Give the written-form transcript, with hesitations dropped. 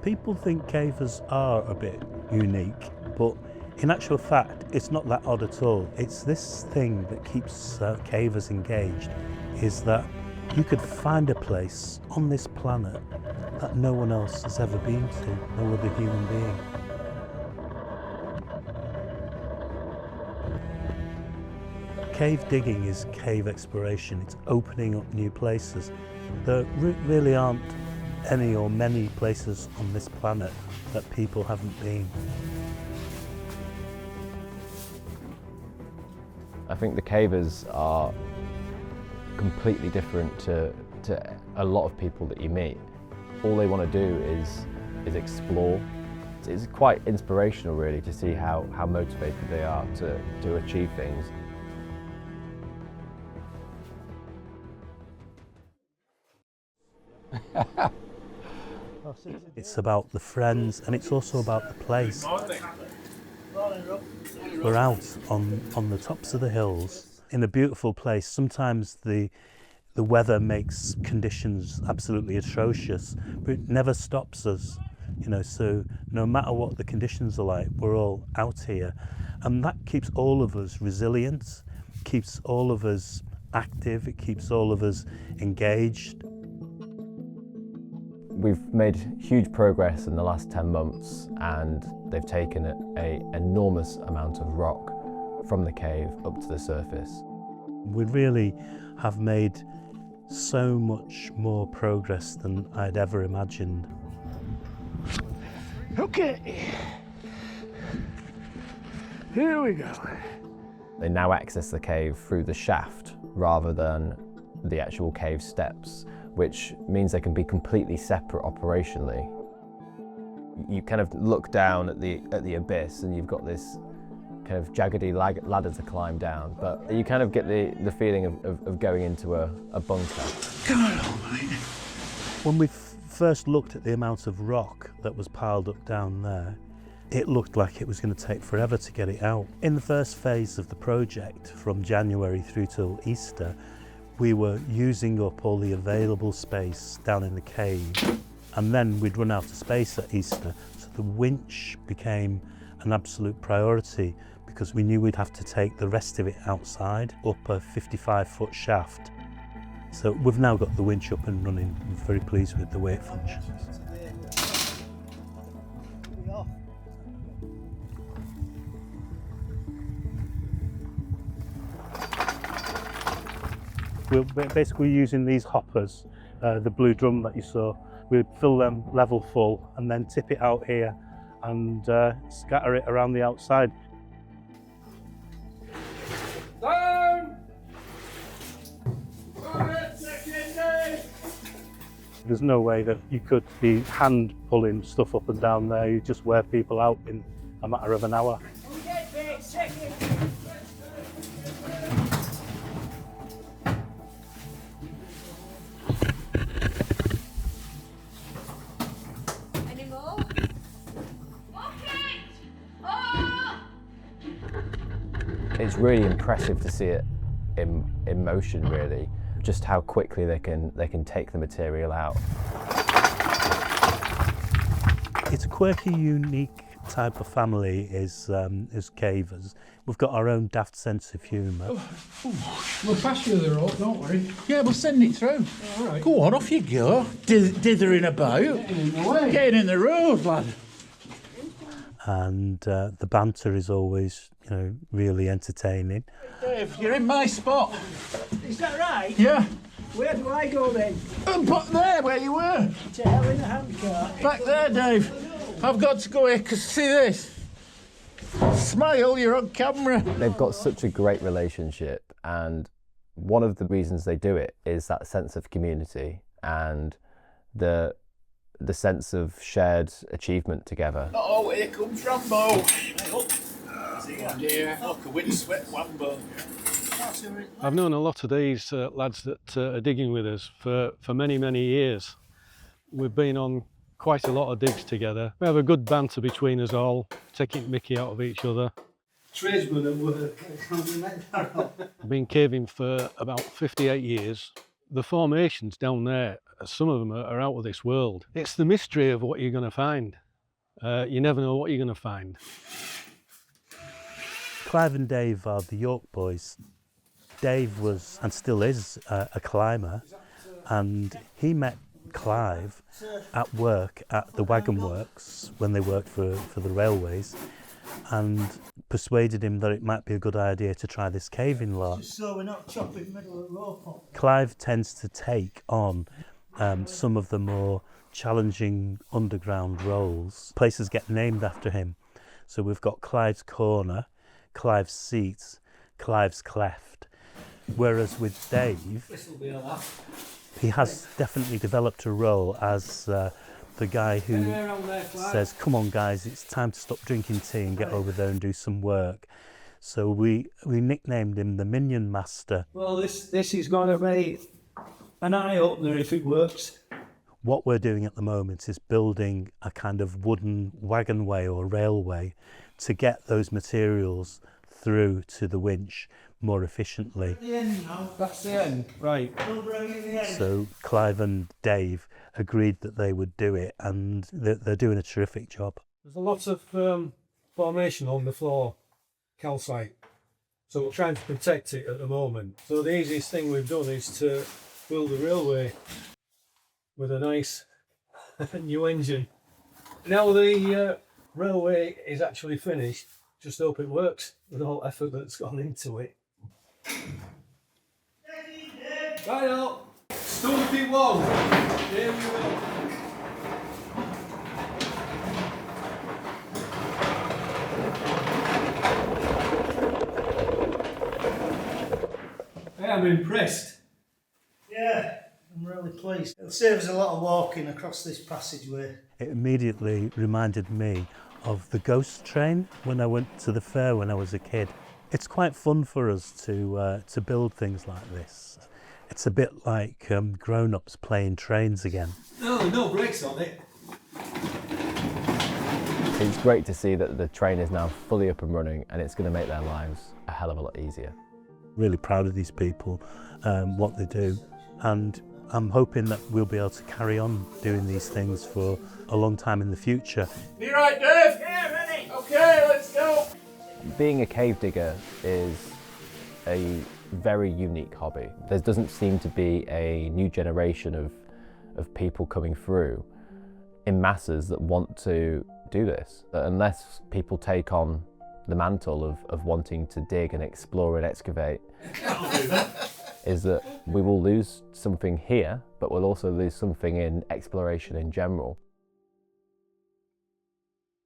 People think cavers are a bit unique, but in actual fact, it's not that odd at all. It's this thing that keeps cavers engaged, is that you could find a place on this planet that no one else has ever been to, no other human being. Cave digging is cave exploration. It's opening up new places. There really aren't any or many places on this planet that people haven't been. I think the cavers are completely different to a lot of people that you meet. All they want to do is explore. It's quite inspirational really to see how motivated they are to achieve things. It's about the friends and it's also about the place. We're out on the tops of the hills in a beautiful place. Sometimes the weather makes conditions absolutely atrocious, but it never stops us, you know, so no matter what the conditions are like, we're all out here. And that keeps all of us resilient, keeps all of us active, it keeps all of us engaged. We've made huge progress in the last 10 months and they've taken an enormous amount of rock from the cave up to the surface. We really have made so much more progress than I'd ever imagined. Okay, here we go. They now access the cave through the shaft rather than the actual cave steps, which means they can be completely separate operationally. You kind of look down at the abyss and you've got this kind of jaggedy ladder to climb down, but you kind of get the feeling of going into a bunker. Come on, mate. When we first looked at the amount of rock that was piled up down there, it looked like it was going to take forever to get it out. In the first phase of the project, from January through till Easter, we were using up all the available space down in the cave, and then we'd run out of space at Easter, so the winch became an absolute priority because we knew we'd have to take the rest of it outside up a 55-foot shaft. So we've now got the winch up and running. I'm very pleased with the way it functions. We're basically using these hoppers, the blue drum that you saw. We fill them level full and then tip it out here and scatter it around the outside. Down! There's no way that you could be hand pulling stuff up and down there. You just wear people out in a matter of an hour. It's really impressive to see it in motion, really, just how quickly they can take the material out. It's a quirky, unique type of family is cavers. We've got our own daft sense of humour. We'll pass you the rope, don't worry. Yeah, we'll send it through. All right. Go on, off you go. Dithering about. Getting in the way. Getting in the road, lad. And the banter is always, you know, really entertaining. Dave, you're in my spot. Is that right? Yeah. Where do I go then? Back there, where you were. To hell in the handcart. Back there, Dave. I've got to go here, because see this? Smile, you're on camera. They've got such a great relationship, and one of the reasons they do it is that sense of community and the sense of shared achievement together. Oh, here comes Rambo. Yeah. Look, a windswept Wambo. I've known a lot of these lads that are digging with us for many, many years. We've been on quite a lot of digs together. We have a good banter between us all, taking mickey out of each other. Tradesman at work. I've been caving for about 58 years. The formations down there, some of them are out of this world. It's the mystery of what you're going to find. You never know what you're going to find. Clive and Dave are the York boys. Dave was, and still is, a climber, and he met Clive at work at the wagon works when they worked for the railways, and persuaded him that it might be a good idea to try this caving lot. Just so we're not chopping the middle of the rope up. Clive tends to take on some of the more challenging underground roles. Places get named after him. So we've got Clive's Corner, Clive's Seat, Clive's Cleft. Whereas with Dave, This'll be a laugh. he has definitely developed a role as the guy who Anywhere around there, Clive? says, come on guys, it's time to stop drinking tea and get over there and do some work. So we nicknamed him the Minion Master. Well, this is going to be an eye-opener if it works. What we're doing at the moment is building a kind of wooden wagonway or railway to get those materials through to the winch more efficiently. The end now. That's the end. Right. Don't bring it in the end. So Clive and Dave agreed that they would do it, and they're doing a terrific job. There's a lot of formation on the floor, calcite. So we're trying to protect it at the moment. So the easiest thing we've done is to build a railway with a nice new engine. Now the railway is actually finished, just hope it works with all effort that's gone into it. Right up. Stumpy one. Here we go. I'm impressed. Yeah, I'm really pleased. It'll save us a lot of walking across this passageway. It immediately reminded me of the ghost train when I went to the fair when I was a kid. It's quite fun for us to build things like this. It's a bit like grown-ups playing trains again. No brakes on it. It's great to see that the train is now fully up and running, and it's going to make their lives a hell of a lot easier. Really proud of these people, what they do, and I'm hoping that we'll be able to carry on doing these things for a long time in the future. You right, Dave? Yeah, ready. Okay, let's go. Being a cave digger is a very unique hobby. There doesn't seem to be a new generation of people coming through in masses that want to do this. Unless people take on the mantle of wanting to dig and explore and excavate, is that we will lose something here, but we'll also lose something in exploration in general.